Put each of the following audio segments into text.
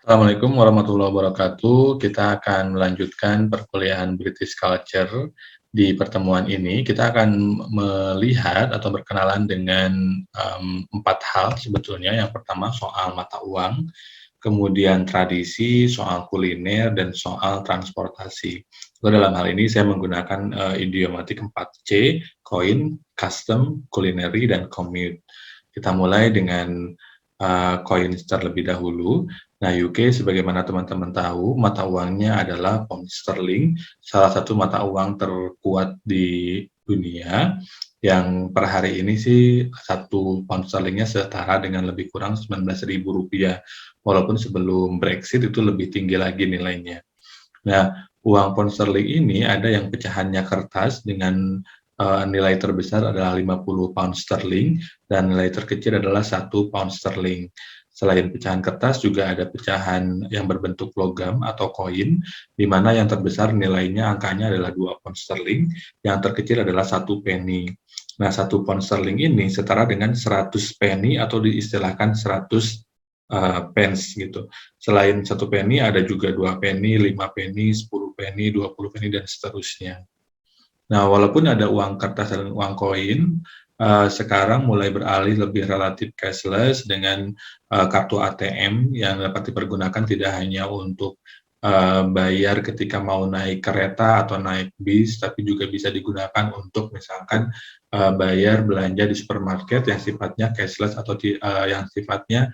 Assalamualaikum warahmatullahi wabarakatuh. Kita akan melanjutkan perkuliahan British Culture. Di pertemuan ini kita akan melihat atau berkenalan dengan 4 hal sebetulnya. Yang pertama soal mata uang, kemudian tradisi, soal kuliner, dan soal transportasi. So, dalam hal ini saya menggunakan idiomatik 4C, koin, custom, culinary, dan commute. Kita mulai dengan koin terlebih dahulu. Nah, UK sebagaimana teman-teman tahu, mata uangnya adalah pound sterling, salah satu mata uang terkuat di dunia, yang per hari ini sih satu pound sterlingnya setara dengan lebih kurang Rp19.000, walaupun sebelum Brexit itu lebih tinggi lagi nilainya. Nah, uang pound sterling ini ada yang pecahannya kertas dengan nilai terbesar adalah 50 pound sterling dan nilai terkecil adalah 1 pound sterling. Selain pecahan kertas juga ada pecahan yang berbentuk logam atau koin, di mana yang terbesar nilainya angkanya adalah 2 pound sterling, yang terkecil adalah 1 penny. Nah, 1 pound sterling ini setara dengan 100 penny atau diistilahkan 100 pence gitu. Selain 1 penny ada juga 2 penny, 5 penny, 10 penny, 20 penny, dan seterusnya. Nah, walaupun ada uang kertas dan uang koin, sekarang mulai beralih lebih relatif cashless dengan kartu ATM yang dapat dipergunakan tidak hanya untuk bayar ketika mau naik kereta atau naik bis, tapi juga bisa digunakan untuk misalkan bayar belanja di supermarket yang sifatnya cashless atau yang sifatnya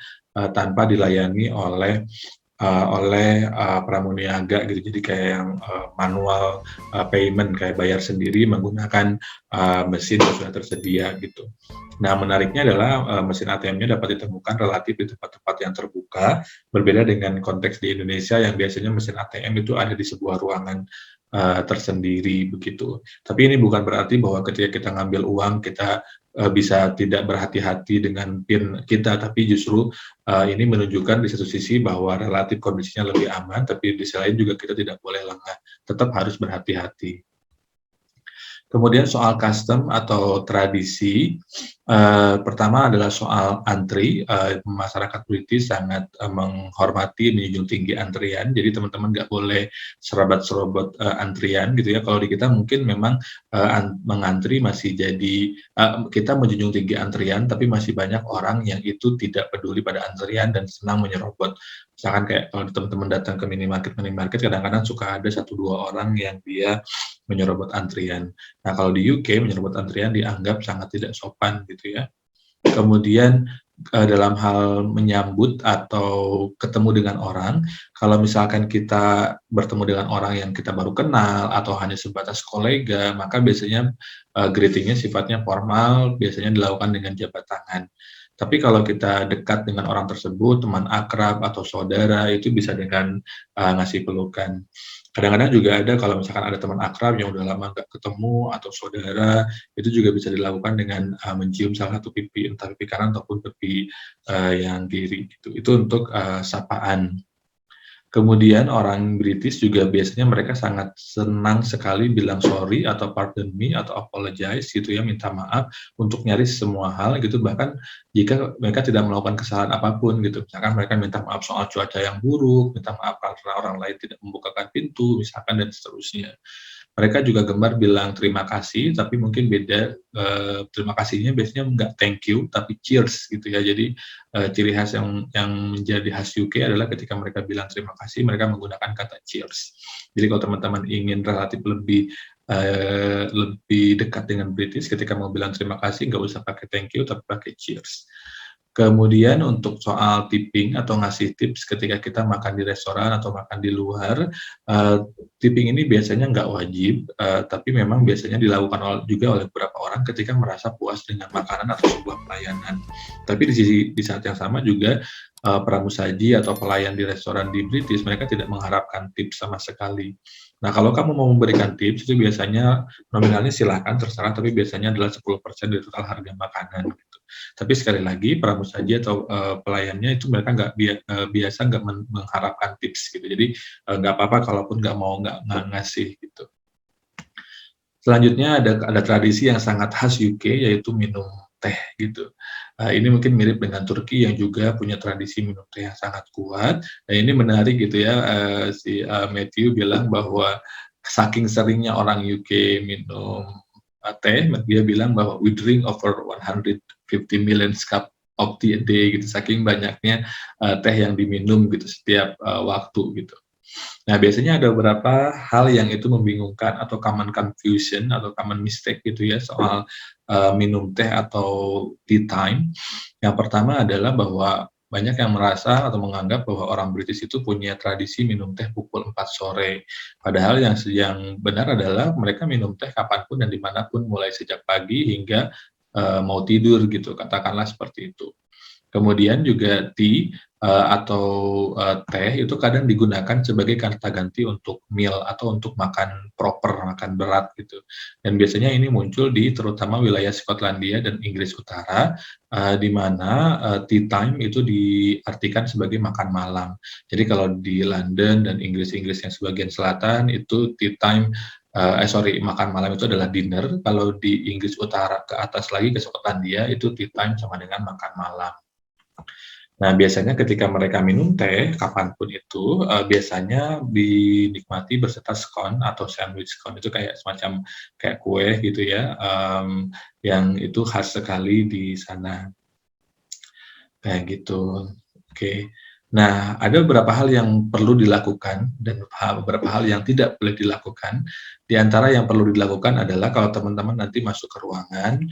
tanpa dilayani oleh pramuniaga gitu. Jadi kayak yang manual payment, kayak bayar sendiri menggunakan mesin yang sudah tersedia gitu. Nah, menariknya adalah mesin ATM-nya dapat ditemukan relatif di tempat-tempat yang terbuka, berbeda dengan konteks di Indonesia yang biasanya mesin ATM itu ada di sebuah ruangan tersendiri begitu. Tapi ini bukan berarti bahwa ketika kita ngambil uang kita bisa tidak berhati-hati dengan PIN kita, tapi justru ini menunjukkan di satu sisi bahwa relatif kondisinya lebih aman, tapi di sisi lain juga kita tidak boleh lengah, tetap harus berhati-hati. Kemudian soal custom atau tradisi, pertama adalah soal antri, masyarakat British sangat menghormati, menjunjung tinggi antrian, jadi teman-teman nggak boleh serobot-serobot antrian gitu ya. Kalau di kita mungkin memang mengantri masih jadi kita menjunjung tinggi antrian, tapi masih banyak orang yang itu tidak peduli pada antrian dan senang menyerobot. Misalkan kayak kalau teman-teman datang ke minimarket kadang-kadang suka ada 1, 2 orang yang dia menyerobot antrian. Nah, kalau di UK menyerobot antrian dianggap sangat tidak sopan gitu ya. Kemudian dalam hal menyambut atau ketemu dengan orang, kalau misalkan kita bertemu dengan orang yang kita baru kenal atau hanya sebatas kolega, maka biasanya greeting-nya sifatnya formal, biasanya dilakukan dengan jabat tangan. Tapi kalau kita dekat dengan orang tersebut, teman akrab atau saudara, itu bisa dengan ngasih pelukan. Kadang-kadang juga ada kalau misalkan ada teman akrab yang udah lama nggak ketemu atau saudara, itu juga bisa dilakukan dengan mencium salah satu pipi, entah pipi kanan ataupun pipi yang kiri gitu. Itu untuk sapaan. Kemudian orang British juga biasanya mereka sangat senang sekali bilang sorry atau pardon me atau apologize gitu ya, minta maaf untuk nyaris semua hal gitu, bahkan jika mereka tidak melakukan kesalahan apapun gitu. Misalkan mereka minta maaf soal cuaca yang buruk, minta maaf karena orang lain tidak membukakan pintu misalkan, dan seterusnya. Mereka juga gemar bilang terima kasih, tapi mungkin beda, terima kasihnya biasanya nggak thank you, tapi cheers gitu ya. Jadi, ciri khas yang menjadi khas UK adalah ketika mereka bilang terima kasih, mereka menggunakan kata cheers. Jadi kalau teman-teman ingin relatif lebih dekat dengan British, ketika mau bilang terima kasih nggak usah pakai thank you, tapi pakai cheers. Kemudian untuk soal tipping atau ngasih tips ketika kita makan di restoran atau makan di luar, tipping ini biasanya nggak wajib, tapi memang biasanya dilakukan juga oleh beberapa orang ketika merasa puas dengan makanan atau sebuah pelayanan. Tapi di saat yang sama juga, pramusaji atau pelayan di restoran di British, mereka tidak mengharapkan tips sama sekali. Nah, kalau kamu mau memberikan tips, itu biasanya nominalnya silahkan, terserah, tapi biasanya adalah 10% dari total harga makanan gitu. Tapi sekali lagi pramusaji atau pelayannya itu mereka biasa nggak mengharapkan tips gitu. Jadi nggak apa-apa kalaupun nggak ngasih gitu. Selanjutnya ada tradisi yang sangat khas UK yaitu minum teh gitu. Ini mungkin mirip dengan Turki yang juga punya tradisi minum teh yang sangat kuat. Dan ini menarik gitu ya, Matthew bilang bahwa saking seringnya orang UK minum teh, dia bilang bahwa we drink over 150 million cup of tea a day gitu, saking banyaknya teh yang diminum gitu setiap waktu gitu. Nah, biasanya ada beberapa hal yang itu membingungkan atau common confusion atau common mistake gitu ya soal minum teh atau tea time. Yang pertama adalah bahwa banyak yang merasa atau menganggap bahwa orang British itu punya tradisi minum teh pukul 4 sore. Padahal yang benar adalah mereka minum teh kapanpun dan dimanapun, mulai sejak pagi hingga mau tidur gitu, katakanlah seperti itu. Kemudian juga tea, atau, teh itu kadang digunakan sebagai kata ganti untuk meal atau untuk makan proper, makan berat gitu. Dan biasanya ini muncul di terutama wilayah Skotlandia dan Inggris Utara, di mana, tea time itu diartikan sebagai makan malam. Jadi kalau di London dan Inggris-Inggris yang sebagian selatan itu tea time, makan malam itu adalah dinner, kalau di Inggris Utara ke atas lagi ke Skotlandia itu tea time sama dengan makan malam. Nah, biasanya ketika mereka minum teh, kapanpun itu, biasanya dinikmati berserta scone atau sandwich scone, itu kayak semacam kayak kue gitu ya, yang itu khas sekali di sana, kayak gitu. Oke. Nah, ada beberapa hal yang perlu dilakukan dan beberapa hal yang tidak boleh dilakukan. Di antara yang perlu dilakukan adalah kalau teman-teman nanti masuk ke ruangan,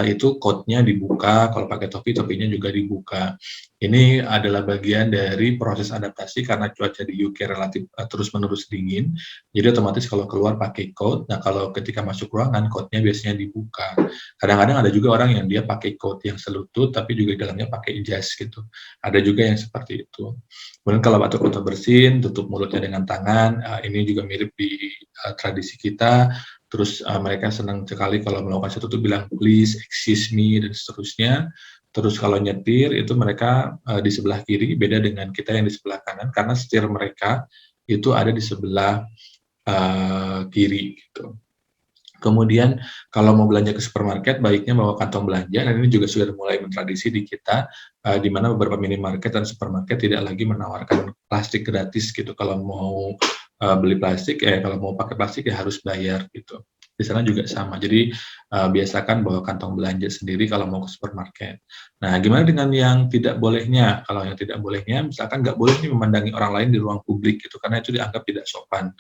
itu coat-nya dibuka, kalau pakai topi, topinya juga dibuka. Ini adalah bagian dari proses adaptasi karena cuaca di UK relatif, terus-menerus dingin, jadi otomatis kalau keluar pakai coat. Nah, kalau ketika masuk ruangan, coat-nya biasanya dibuka. Kadang-kadang ada juga orang yang dia pakai coat yang selutut, tapi juga di dalamnya pakai jas gitu. Ada juga yang seperti itu. Kemudian kalau batuk atau bersin, tutup mulutnya dengan tangan, ini juga mirip di tradisi kita. Terus mereka senang sekali kalau melakukan sesuatu bilang please, excuse me, dan seterusnya. Terus kalau nyetir itu mereka di sebelah kiri, beda dengan kita yang di sebelah kanan, karena setir mereka itu ada di sebelah kiri gitu. Kemudian kalau mau belanja ke supermarket, baiknya bawa kantong belanja, dan ini juga sudah mulai mentradisi di kita, di mana beberapa minimarket dan supermarket tidak lagi menawarkan plastik gratis gitu. Kalau mau beli plastik, kalau mau pakai plastik ya harus bayar gitu. Di sana juga sama. Jadi biasakan bawa kantong belanja sendiri kalau mau ke supermarket. Nah, gimana dengan yang tidak bolehnya? Kalau yang tidak bolehnya, misalkan nggak boleh nih memandangi orang lain di ruang publik gitu, karena itu dianggap tidak sopan.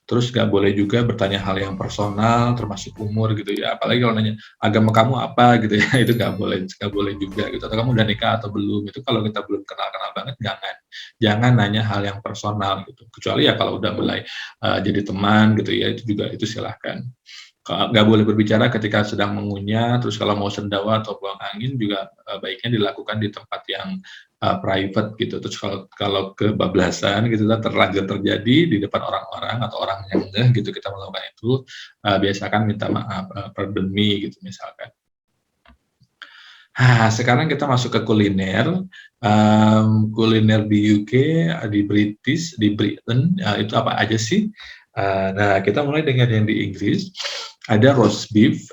Terus nggak boleh juga bertanya hal yang personal, termasuk umur gitu ya. Apalagi kalau nanya, agama kamu apa gitu ya, itu nggak boleh juga gitu. Atau kamu udah nikah atau belum, itu kalau kita belum kenal-kenal banget, jangan. Jangan nanya hal yang personal gitu. Kecuali ya kalau udah mulai jadi teman gitu ya, itu silahkan. Nggak boleh berbicara ketika sedang mengunyah, terus kalau mau sendawa atau buang angin juga baiknya dilakukan di tempat yang private gitu. Terus kalau kebablasan gitu terlanjur terjadi di depan orang-orang atau orang yang ngeh gitu kita melakukan itu, biasakan minta maaf, pardon me gitu misalkan. Sekarang kita masuk ke kuliner. Kuliner di UK, di British, di Britain, itu apa aja sih? Nah, kita mulai dengan yang di Inggris. Ada roast beef,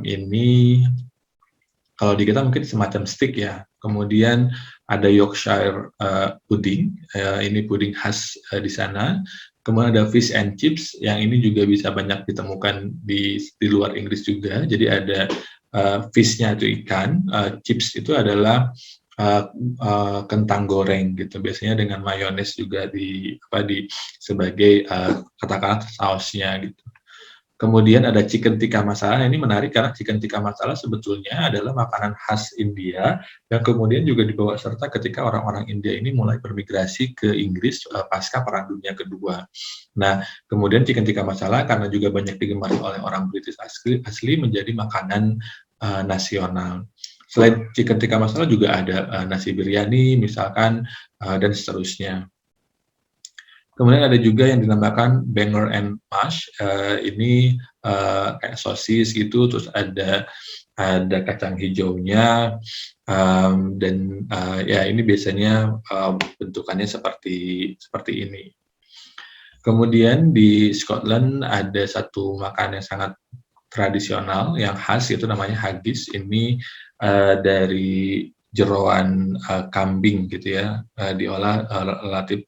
ini kalau di kita mungkin semacam steak ya. Kemudian ada Yorkshire pudding, ini puding khas di sana. Kemudian ada fish and chips, yang ini juga bisa banyak ditemukan di luar Inggris juga. Jadi ada fish-nya itu ikan, chips itu adalah kentang goreng gitu. Biasanya dengan mayones juga di sebagai katakanlah sausnya gitu. Kemudian ada chicken tikka masala. Ini menarik karena chicken tikka masala sebetulnya adalah makanan khas India yang kemudian juga dibawa serta ketika orang-orang India ini mulai bermigrasi ke Inggris pasca Perang Dunia Kedua. Nah, kemudian chicken tikka masala karena juga banyak digemari oleh orang British asli menjadi makanan nasional. Selain chicken tikka masala juga ada nasi biryani misalkan dan seterusnya. Kemudian ada juga yang dinamakan banger and mash, ini kayak sosis gitu, terus ada kacang hijaunya, dan ya ini biasanya bentukannya seperti ini. Kemudian di Scotland ada satu makanan yang sangat tradisional yang khas, itu namanya haggis. Ini dari jeroan kambing gitu ya, diolah relatif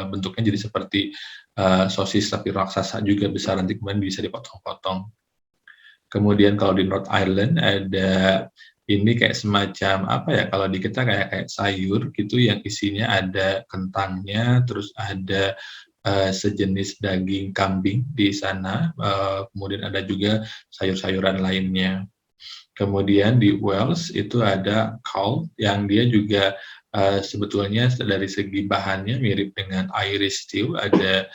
bentuknya jadi seperti sosis tapi raksasa juga besar, nanti kemudian bisa dipotong-potong. Kemudian kalau di North Island ada ini kayak semacam apa ya, kalau di kita kayak sayur gitu yang isinya ada kentangnya, terus ada sejenis daging kambing di sana, kemudian ada juga sayur-sayuran lainnya. Kemudian di Wales itu ada cawl yang dia juga sebetulnya dari segi bahannya mirip dengan Irish stew, ada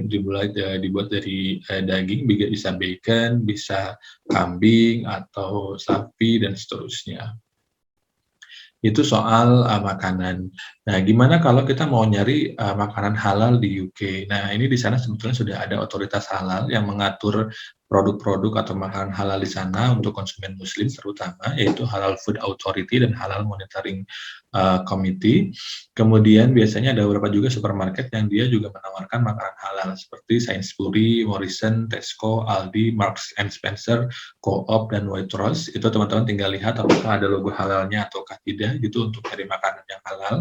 dibuat dari daging, bisa bacon, bisa kambing atau sapi dan seterusnya. Itu soal makanan. Nah, gimana kalau kita mau nyari makanan halal di UK? Nah, ini di sana sebetulnya sudah ada otoritas halal yang mengatur produk-produk atau makanan halal di sana untuk konsumen muslim terutama, yaitu Halal Food Authority dan Halal Monitoring Committee. Kemudian biasanya ada beberapa juga supermarket yang dia juga menawarkan makanan halal seperti Sainsbury, Morrison, Tesco, Aldi, Marks and Spencer, Co-op, dan Waitrose. Itu teman-teman tinggal lihat apakah ada logo halalnya ataukah tidak gitu untuk cari makanan yang halal.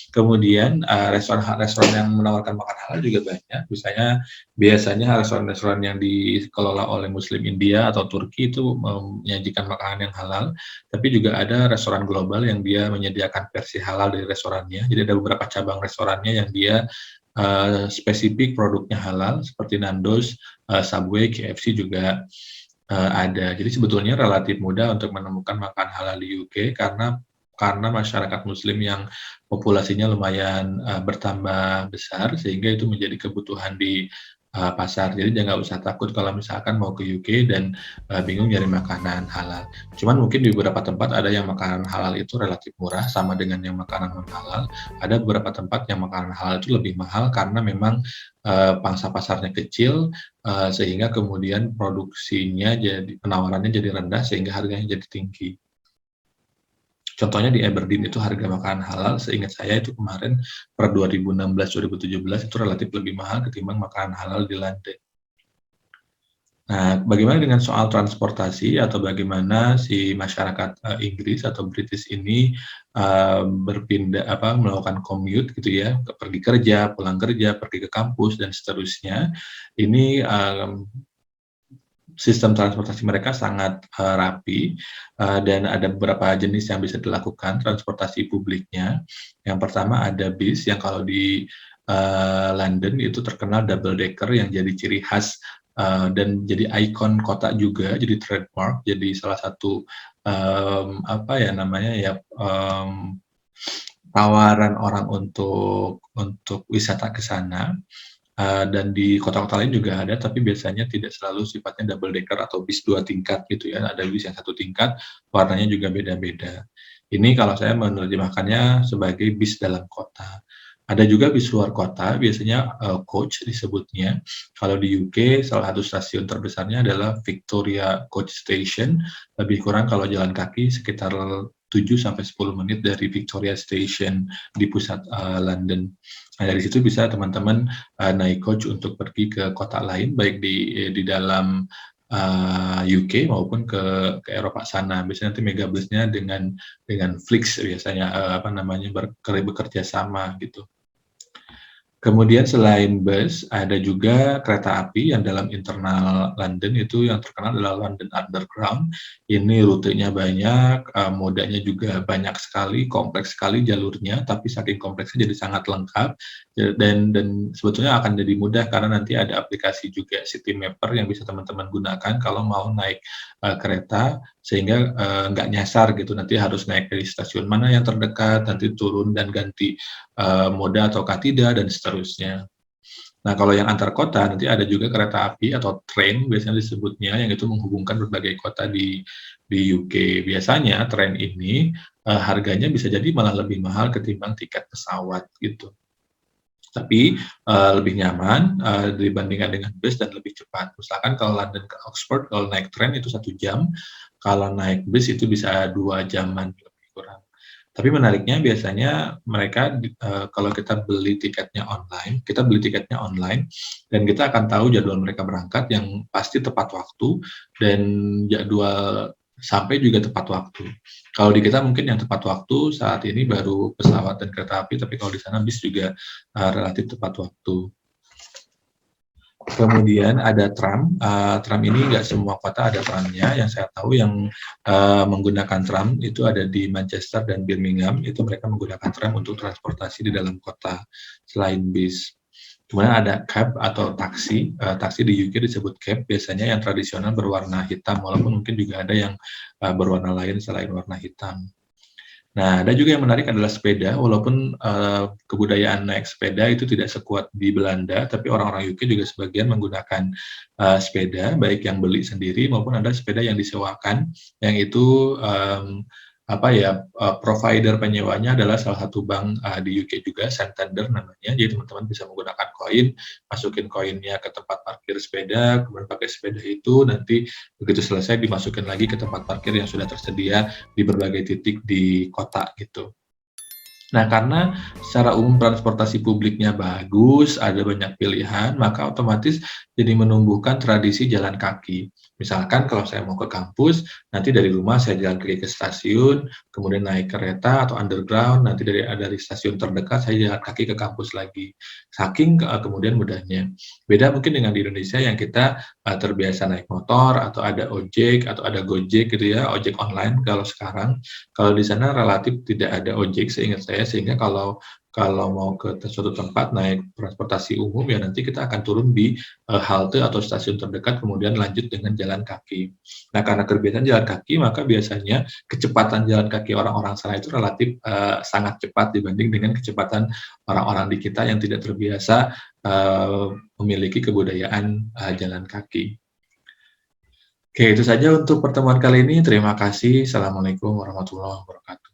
Kemudian restoran-restoran yang menawarkan makanan halal juga banyak. Misalnya biasanya restoran-restoran yang dikelola oleh Muslim India atau Turki itu menyajikan makanan yang halal, tapi juga ada restoran global yang dia menyediakan versi halal dari restorannya. Jadi ada beberapa cabang restorannya yang dia spesifik produknya halal seperti Nando's, Subway, KFC juga ada. Jadi sebetulnya relatif mudah untuk menemukan makanan halal di UK karena masyarakat muslim yang populasinya lumayan bertambah besar sehingga itu menjadi kebutuhan di pasar. Jadi jangan usah takut kalau misalkan mau ke UK dan bingung nyari makanan halal. Cuman mungkin di beberapa tempat ada yang makanan halal itu relatif murah sama dengan yang makanan non halal. Ada beberapa tempat yang makanan halal itu lebih mahal karena memang pangsa pasarnya kecil, sehingga kemudian penawarannya jadi rendah sehingga harganya jadi tinggi. Contohnya di Aberdeen itu harga makanan halal seingat saya itu kemarin per 2016-2017 itu relatif lebih mahal ketimbang makanan halal di London. Nah, bagaimana dengan soal transportasi atau bagaimana si masyarakat Inggris atau British ini melakukan commute gitu ya, pergi kerja, pulang kerja, pergi ke kampus dan seterusnya. Ini sistem transportasi mereka sangat rapi dan ada beberapa jenis yang bisa dilakukan transportasi publiknya. Yang pertama ada bis yang kalau di London itu terkenal double decker yang jadi ciri khas dan jadi ikon kota juga, jadi trademark, jadi salah satu tawaran orang untuk wisata ke sana. Dan di kota-kota lain juga ada, tapi biasanya tidak selalu sifatnya double decker atau bis 2 tingkat gitu ya, ada bis yang 1 tingkat, warnanya juga beda-beda. Ini kalau saya menerjemahkannya sebagai bis dalam kota. Ada juga bis luar kota, biasanya coach disebutnya. Kalau di UK salah satu stasiun terbesarnya adalah Victoria Coach Station, lebih kurang kalau jalan kaki sekitar 7 sampai 10 menit dari Victoria Station di pusat London. Nah, dari situ bisa teman-teman naik coach untuk pergi ke kota lain, baik di dalam UK maupun ke Eropa sana. Biasanya nanti megabusnya dengan Flix biasanya bekerja sama gitu. Kemudian selain bus, ada juga kereta api yang dalam internal London itu yang terkenal adalah London Underground. Ini rutenya banyak, modanya juga banyak sekali, kompleks sekali jalurnya, tapi saking kompleksnya jadi sangat lengkap dan sebetulnya akan jadi mudah karena nanti ada aplikasi juga Citymapper yang bisa teman-teman gunakan kalau mau naik kereta sehingga nggak nyasar gitu, nanti harus naik dari stasiun mana yang terdekat, nanti turun dan ganti moda ataukah tidak, dan seterusnya. Nah, kalau yang antar kota, nanti ada juga kereta api atau train, biasanya disebutnya, yang itu menghubungkan berbagai kota di UK. Biasanya train ini harganya bisa jadi malah lebih mahal ketimbang tiket pesawat gitu. Tapi lebih nyaman dibandingkan dengan bus dan lebih cepat. Misalkan kalau London ke Oxford, kalau naik tren itu 1 jam, kalau naik bus itu bisa 2 jaman lebih kurang. Tapi menariknya biasanya mereka kalau kita beli tiketnya online dan kita akan tahu jadwal mereka berangkat yang pasti tepat waktu dan jadwal sampai juga tepat waktu. Kalau di kita mungkin yang tepat waktu saat ini baru pesawat dan kereta api, tapi kalau di sana bis juga relatif tepat waktu. Kemudian ada tram. Tram ini nggak semua kota ada tramnya. Yang saya tahu yang menggunakan tram itu ada di Manchester dan Birmingham. Itu mereka menggunakan tram untuk transportasi di dalam kota selain bis. Kemudian ada cab atau taksi. Taksi di UK disebut cab. Biasanya yang tradisional berwarna hitam, walaupun mungkin juga ada yang berwarna lain selain warna hitam. Nah, ada juga yang menarik adalah sepeda, walaupun kebudayaan naik sepeda itu tidak sekuat di Belanda, tapi orang-orang UK juga sebagian menggunakan sepeda, baik yang beli sendiri maupun ada sepeda yang disewakan, yang itu provider penyewanya adalah salah satu bank di UK juga, Santander namanya. Jadi teman-teman bisa menggunakan koin, masukin koinnya ke tempat parkir sepeda, kemudian pakai sepeda itu, nanti begitu selesai dimasukin lagi ke tempat parkir yang sudah tersedia di berbagai titik di kota gitu. Nah, karena secara umum transportasi publiknya bagus, ada banyak pilihan, maka otomatis jadi menumbuhkan tradisi jalan kaki. Misalkan kalau saya mau ke kampus, nanti dari rumah saya jalan kaki ke stasiun, kemudian naik kereta atau underground, nanti dari stasiun terdekat saya jalan kaki ke kampus lagi. Saking kemudian mudahnya. Beda mungkin dengan di Indonesia yang kita terbiasa naik motor atau ada ojek atau ada Gojek gitu ya, ojek online kalau sekarang. Kalau di sana relatif tidak ada ojek seingat saya, sehingga kalau mau ke suatu tempat naik transportasi umum ya nanti kita akan turun di halte atau stasiun terdekat kemudian lanjut dengan jalan kaki. Nah, karena kebiasaan jalan kaki maka biasanya kecepatan jalan kaki orang-orang sana itu relatif sangat cepat dibanding dengan kecepatan orang-orang di kita yang tidak terbiasa memiliki kebudayaan jalan kaki. Oke, itu saja untuk pertemuan kali ini. Terima kasih. Assalamualaikum warahmatullahi wabarakatuh.